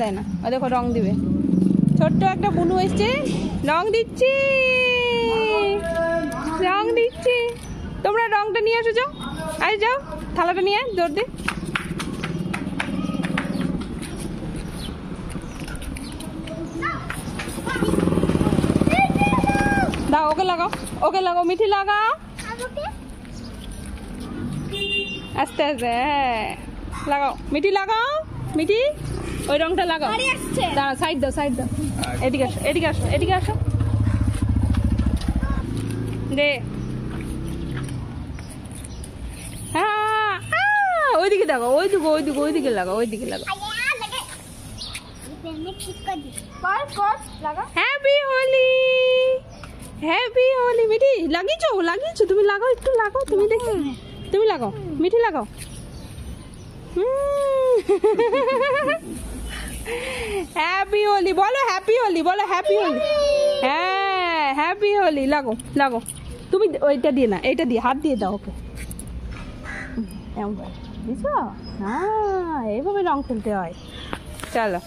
দেয় না। ও দেখো রং দিবে, ছোট্ট একটা বুনু এসছে, রং দিচ্ছি রং দিচ্ছি। তোমরা রংটা নিয়ে আসো, যাও আরে যাও, থালাটা নিয়ে জোর দে। দাও ওকে লাগাও, ওকে লাগাও, মিঠি লাগাও আস্তে আস্তে। হ্যাঁ লাগাও মিঠি, লাগাও মিঠি, ওই রংটা লাগাও। দাঁড়া, সাইড দাও সাইড দাও, এদিকে আসো এদিকে আসো এদিকে আসো দে। হ্যাঁ ওইদিকে লাগাও, ওইদিকে ওইদিকে ওইদিকে লাগাও, ওইদিকে লাগাও। Happy Holi, happy Holi. মিঠি লাগিয়েছো লাগিয়েছো, তুমি লাগাও, একটু লাগাও, তুমি দেখো, তুমি লাগাও মিঠি লাগাও। হ্যাপি হোলি বলো, হ্যাপি হোলি বলো, হ্যাপি হোলি। হ্যাঁ হ্যাপি হোলি, লাগো লাগো। তুমি ওইটা দিয়ে না, এইটা দিয়ে, হাত দিয়ে দাও ওকে। এমন বুঝছো? হ্যাঁ এইভাবে রং খেলতে হয়। চলো।